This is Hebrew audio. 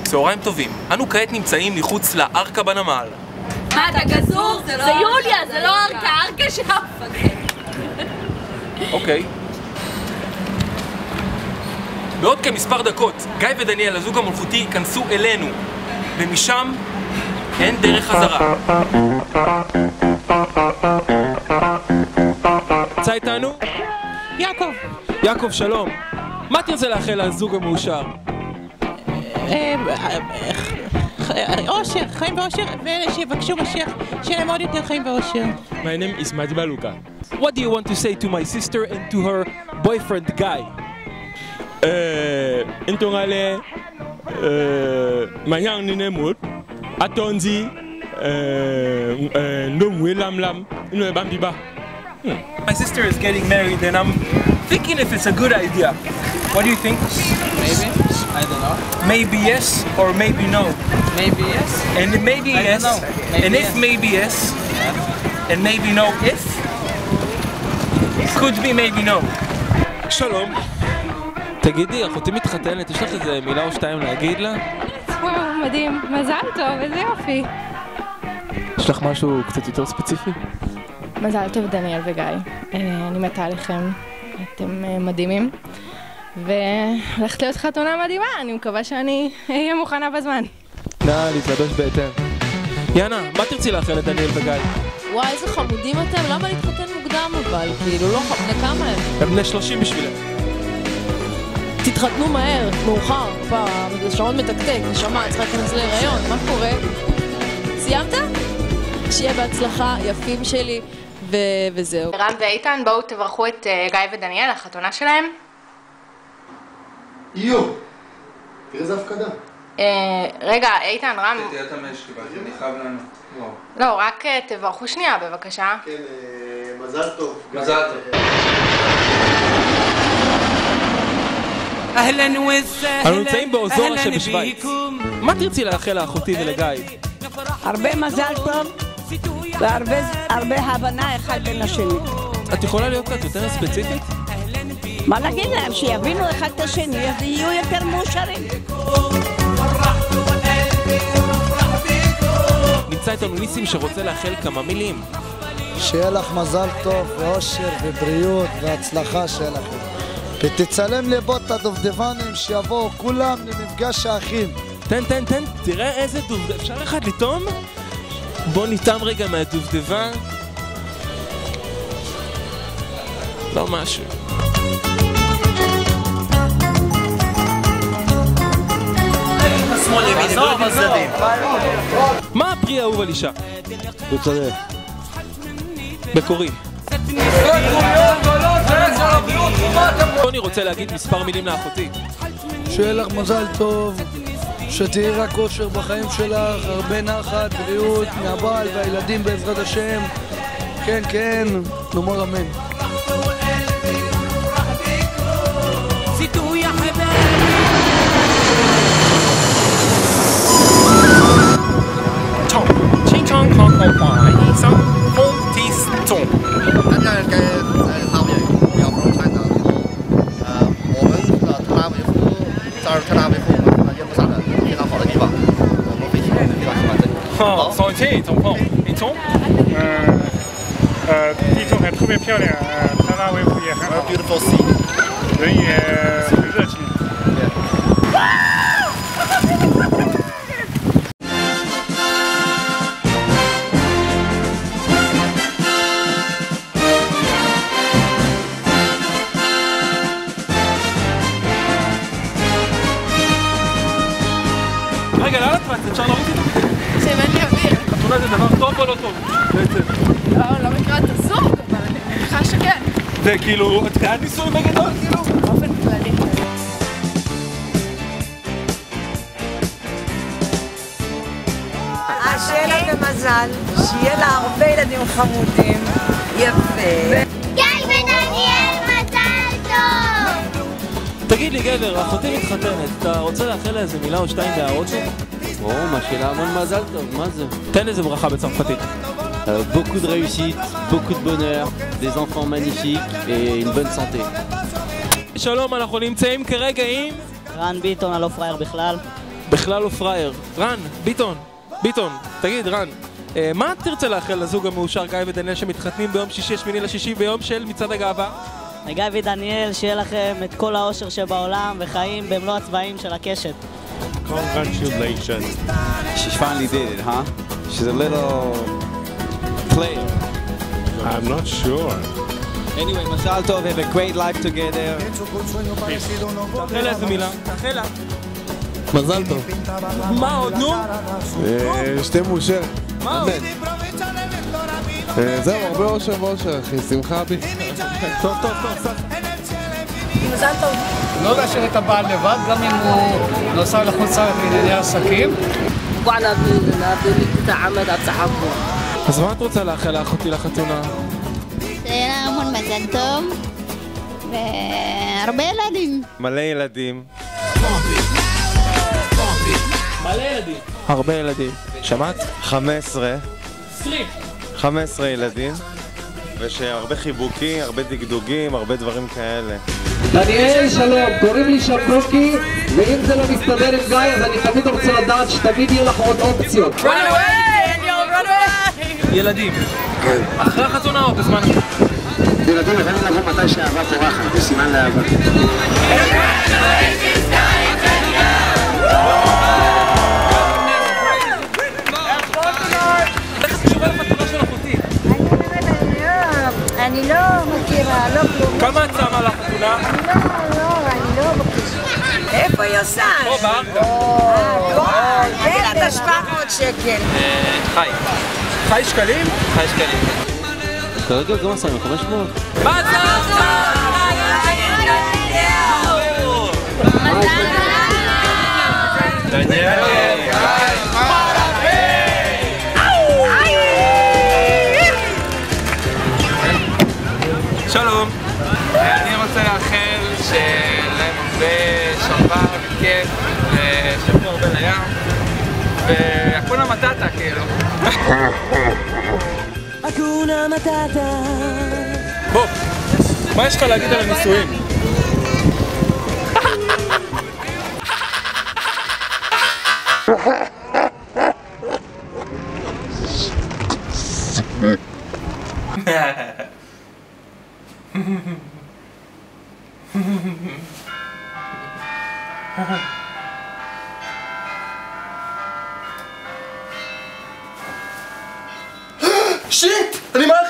צהריים טובים, אנו כעת נמצאים מחוץ לארקה בנמל. מה, אתה גזור? זה יוליה, זה לא ארקה, ארקה שם. אוקיי. בעוד כמספר דקות, גיא ודניאל, הזוג המלכותי, ייכנסו אלינו, ומשם אין דרך חזרה. נמצא איתנו? יעקב. יעקב, שלום. מה תרצה לאחל לזוג המאושר? אושר, חיים ואושר, ושיבקשו משיח, שיהיה להם עוד יותר חיים ואושר. My name is Madi Baluka. What do you want to say to my sister and to her boyfriend, Guy? Intongale, manyang ninemut, atonzi, ndongwe lam, ino bambiba. My sister is getting married and I'm thinking if it's a good idea. What do you think? Maybe. I don't know. Maybe yes or maybe no. Maybe yes. And maybe yes. And if maybe yes. And maybe no if. Could be maybe no. שלום. תגידי, אחותי מתחתנת, יש לך איזה מילה או שתיים להגיד לה? וואו, מדהים. מזל טוב, איזה יופי. יש לך משהו קצת יותר ספציפי? מזל טוב דניאל וגיא. אני מתה עליכם. אתם מדהימים. והולכת להיות חתונה מדהימה, אני מקווה שאני אהיה מוכנה בזמן. נא, להתלבש בהתאם. יאנה, מה תרצי לאחל לדניאל וגיא? וואי, איזה חמודים אתם, למה להתחתן מוקדם אבל? כאילו, לא כמה הם? הם בני 30 בשבילם. תתחתנו מהר, מאוחר, פעם, שעון מתקתק, נשמה, צריכה להיכנס להיריון, מה קורה? סיימת? שיהיה בהצלחה, יפים שלי, וזהו. רם ואיתן, בואו תברכו את גיא ודניאל, החתונה שלהם. יו! תראה איזה הפקדה. רגע, איתן, רם... תראה את המש, אני חייב לנו. לא, רק תברכו שנייה, בבקשה. כן, מזל טוב. מזל טוב. אנו נמצאים באוזורה שבשוויץ. מה תרצי לאחל לאחותי ולגיא? הרבה מזל טוב והרבה הבנה אחד בין השני. את יכולה להיות קצת יותר ספציפית? מה נגיד להם? שיבינו אחד את השני, אז יהיו יותר מאושרים. נמצא איתנו ניסים שרוצה לאחל כמה מילים. שיהיה לך מזל טוב ואושר ובריאות והצלחה שיהיה לכם. ותצלם לי בו את הדובדבנים שיבואו כולם למפגש האחים. תן, תראה איזה דובדבן. אפשר אחד לטום? בוא ניתם רגע מהדובדבן. לא משהו. מה הפרי האהוב על אישה? הוא צודק. בקורי. אני רוצה להגיד מספר מילים לאחותי. שיהיה לך מזל טוב, שתהיה רק אושר בחיים שלך, הרבה נחת, בריאות, מהבעל והילדים בעזרת השם. כן, נאמר אמן.地中海特别漂亮，特拉维夫也很好，人也很热情。 רגע, לאן את רצת? אפשר להוריד איתו? שאין לי אוויר. חתונה זה דבר טוב או לא טוב? בעצם. לא מכירה את הזוג, אבל אני מניחה שכן. זה כאילו, את קראת ניסוי בגדול, כאילו? באופן כללי. מזל, שיהיה לה הרבה ילדים חמודים, יפה. גיא ודניאל, מזל טוב! תגיד לי גבר, אחותי מתחתנת, אתה רוצה לאחל לה איזה מילה או שתיים בהערות שלי? או, מה שאלה המון מזל טוב, מה זה? תן איזה ברכה בצרפתית. Beaucoup de réussite, beaucoup de bonheur, des enfants magnifiques et une bonne santé. שלום, אנחנו נמצאים כרגע עם... רן ביטון, הלא פרייר בכלל. בכלל לא פרייר. רן, ביטון, תגיד רן, מה תרצה לאחל לזוג המאושר גיא ודניאל שמתחתנים ביום שישי, 8 לשישי, ביום של מצעד הגאווה? גיא ודניאל, שיהיה לכם את כל האושר שבעולם וחיים במלוא הצבעים של הקשת. Congratulations. She finally did it, huh? She's a little player. I'm not sure. Anyway, מזל טוב, have a great life together. תאחל איזה מילה. תאחל. מזל טוב. מה עוד, נו? שתי מאושר. מה עוד? זהו, הרבה אושר ואושר, אחי, שמחה בי. טוב. מזל טוב. לא להשאיר את הבעל לבד, גם אם הוא נוסע לחוץ לארץ בענייני עסקים. אז מה את רוצה לאחל לאחותי לחתונה? שיהיה לה המון מזל טוב והרבה ילדים. מלא ילדים. הרבה ילדים. שמעת? 15 ילדים. ושהרבה חיבוקים, הרבה דגדוגים, הרבה דברים כאלה. דניאל, שלום, קוראים לי שפרוקי, ואם זה לא מסתדר עם גיא, אז אני תמיד רוצה לדעת שתמיד יהיה לך עוד אופציות. run away! ילדים. אחרי החתונה או בזמן? ילדים יכולים לבוא מתי שהאהבה פורחת, זה סימן לאהבה. אני לא מכירה, לא כלום. כמה את שמה לחתונה? אני לא מכירה. איפה היא עושה? פה, בארדה. תגיד לה את 700 שקל. חי שקלים? חי שקלים. כרגע כמה שמים? 500? מזל טוב! דניאל! שלום. אני רוצה לאחל שלהם הרבה שלווה וכיף ושבוע הרבה לים והכונה מטאטה כאילו. הכונה מטאטה. בוא, מה יש לך להגיד על הנישואים? שיט! אני מעל